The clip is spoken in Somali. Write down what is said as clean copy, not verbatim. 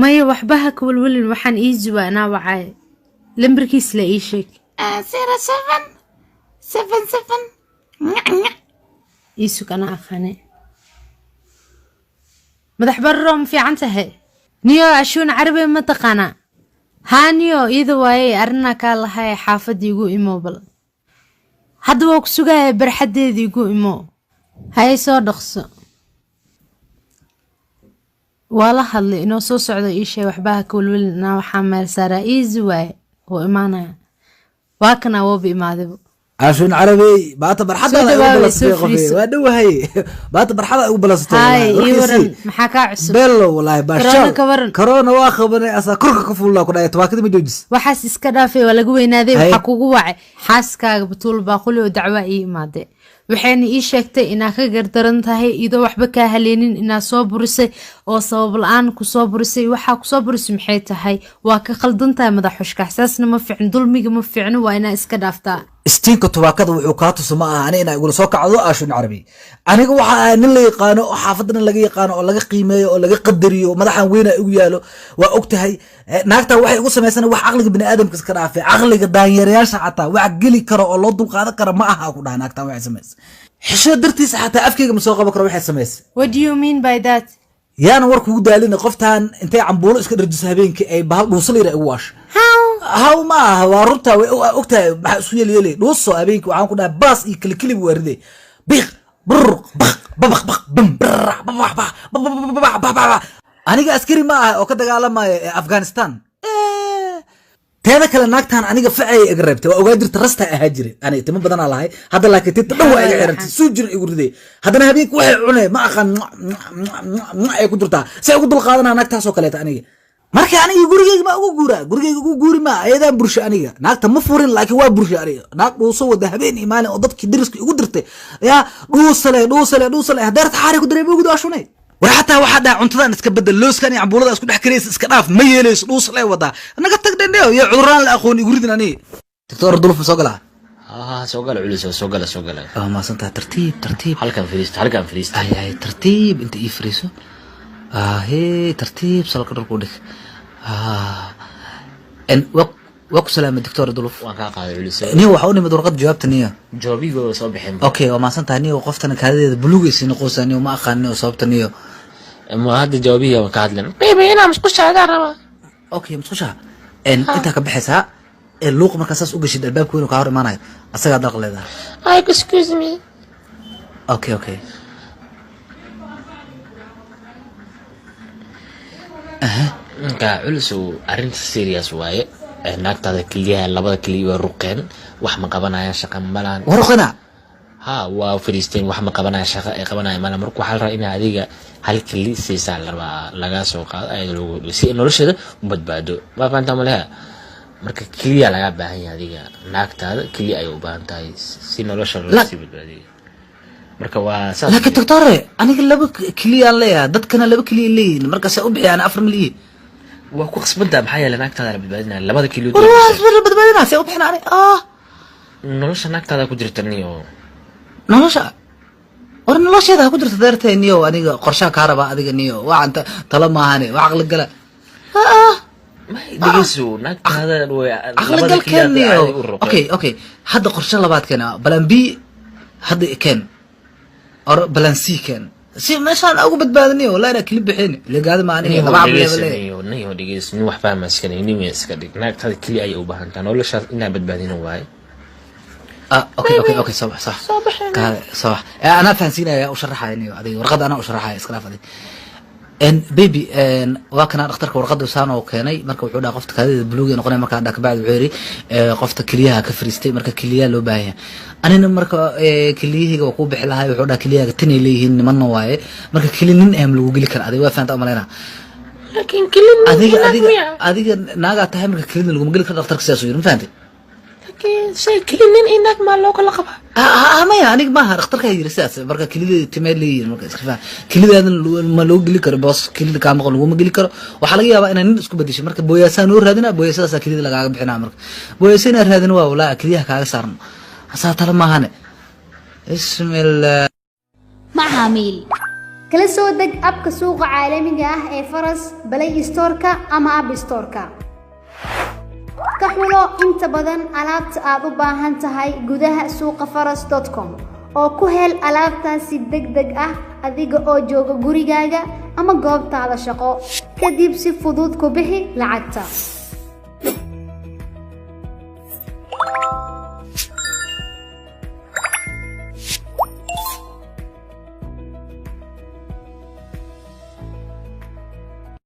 maya waxbaha ka walwalin waxaan ii zuwa anaa wacay lambarkiis la ii sheeg 0777 iisug anaa aqaane madax barro ma fiican tahay niyo ashuun carabi ma taqaanaa haa niyo iyada waaye arrinaa kaa lahay xaafadda igu imo bal hadda waa ku sugaya barxaddeeda igu imo hay soo dhaqso waa la hadlay inoo soo socdo ii sheeg waxbaha ka walwalin anaa waxaa meel saaraa iisi waaye oo imaanaya waa kanaa wooba imaadaybo عشان عربي بات برحدة وادوهي بات برحدة وبلستو هاي يورن محاكا عصب بيلو والله باشا كورونا واخبني اسا كرك كفول الله كنا يتواكد مجوجس waxaas iska dhaafay waa lagu weynaaday waxa kugu wacay xaaskaaga batuul baaquli oo dacwo ii imaade waxayna ii sheegtay inaa ka gardaran tahay idoo waxba ka haleenin inaa soo burisay oo sabab la'aan ku soo burisay waxa ku soo burisay maxay tahay waa ka khaldan tahay madax xushkaxsaasna ma fiicin dulmiga ma fiicin waa inaa iska dhaaftaa استينك تواكد وحكاته سماء أنا أقول سوق عضو عشان عربي أنا جوا نلقي قانو حافظنا نلقي قانو ولا قيمة ولا قدري ومدح وين وياله وأكتهي ناقته واحد يقول سماه واحد عقل بني آدم كسكرا في عقل داير ساعته وعقلي كرا الله ضو هذا كرا معها كلها ناقته واحد سماه حشة درتي ساعته أفكي مسوق بكرة واحد سماه What do you mean by that يانا ورك ودالين قفتان أنت عم بقول إسكت رجس هبينك أي بوصلي رأواش هاو ما هو ربطة وقتها بحسوية ليلي نوصو أبينك وعام كنا باص كل بوردي بيخ برق بخ ببخ بخ بم برع ببخ بخ ببخ بخ أنا جا أسكري معها وكذا قال ما أفغانستان تهذا كلا ناقتان أنا جا فعي أقربته وأقدر ترستها أهجري أنا تمام بدنا على هاي هذا لك تتدوى أجرب سجن يقولي هذا أنا هبيك واحد عنه ما أخن ما يقدرتها سأقول القادنا ناقتها سوكلت أنا marka aniga gurigeyga ma ugu guuri ma ayadaan bursho aniga naagta ma furin laakiin waa bursho aniga naag dhuuso wada habeen iimaan oo dadkii diriska igu dirtay yaa dhuusale hadeerta xaari ku dareemo ugu daashunay war xataa waxa dhaa cuntadan iska bedel looskan iyo cambuulada isku dhex kareysa iska dhaaf ma yeelayso dhuusale wada naga tag dhandheeyo iyo cuduraan la aqoon igu ridin aniga doctor duluf soo galaa soo gala culis soo gala ma santa tartiib halkan fariisto ay tartiib inta ii fariiso هي ترتيب سلك الركودك ان وقت سلام الدكتور دولف وان قاعد علسه نيو waxaa u nimid warqad jawaabta niyo jawaabigo soo bixin okay waa maasanta niyo qoftana kaadida buluugaysi noqosan niyo ma aqaan oo sababta niyo ma hada jawaabiga ka hadlan beebe ina musqusha raba okay musqusha en inta ka bixisa luuq marka saas u gashid albaabku inuu ka hor imaanayo asaga dhaq leedahay ay excuse me okay ka culiso arinta serious waaye naagtada kaliya labada kaliya ruqeen wax ma qabanaya shaqo malaan warqana ha waa fariisteen wax ma qabanaya shaqo ay qabanaya malaan markuu waxa la rabaa in adiga hal kaliya siisaa laga soo qaado ay lagu si noloshada u badbaado ma faanta malaha marka kaliya laga baahan yahay adiga naagtada kaliya ay u baahan tahay si noloshada loo sii badbaadiyo marka waa saas laakiin doctor aniga laba kaliya leeyahay dadkana laba kaliya leeyihiin marka say u bixiyaan 4 milyan waa ku qasbanta maxay yeelan naagtada la badbaadinaa labada kaliya waa badbaadinaa say u bixinaan nolosha naagtada ku jirta niyo nolosheeda ku jirta deertay niyo aniga qorshaha ka raba adiga niyo waanta tala maahane waa aqli gala digisu naagtada way aqli gal keen niyo okay hadda qorshe labaad keena balan b hadda keen or balan c keen si meeshaan ugu badbaadinayo walaana klib bixin leegaada ma aniga laba ableeyo niyo digisu wax fahmaysan inuu iska dhig naagtada kaliya ay u baahan tahay noloshaas inaa badbaadino waay اوكي صح صح انا فانسينا اشرحها اني ادي ورقد انا اشرحها اسكلاف ادي ان بيبي ان واكنا دكتورka warqada saano keenay marka wuxuu dhahay qofta kaadida buluuga noqonay marka dhaq baad wuxuu qofta kaliyaha ka fariistay marka kaliyaha loo baahan anina marka kaliyahiga ku bixi lahaay wuxuu dhahay kaliyaha tinay leeyihiin nimanna waaye marka kalinin aam lagu gali kara adiga waa faanta amalena laakiin kalin adiga naaga tahay marka kalin lagu gali kara dhaqtarka sidaas uu faantay شيء كلين إنك ما لوك لقبه ما يعني ما هختارك هي رسالة بركة كلية تمالي مركز خفيف كلية هذا ما لو قلي كر بس كلية كام قال وما قلي كر وحلاقي بقى أنا نسكب بديش مركز بوياسان نور هذنا بوياسان كلية لقى بحنا مركز بوياسان هذنا ولا كلية كذا صار صار ترى ما هنا اسم مع عميل kala soo deg abka suuqa caalamiga ah ee Faras Play Store-ka ama App Store-ka ka xulo inta badan alaabta aad u baahan tahay gudaha suuqa faras.com oo ku hel alaabtaasi degdeg ah adiga oo jooga gurigaaga ama goobtaada shaqo kadib si fudud ku bixi lacagta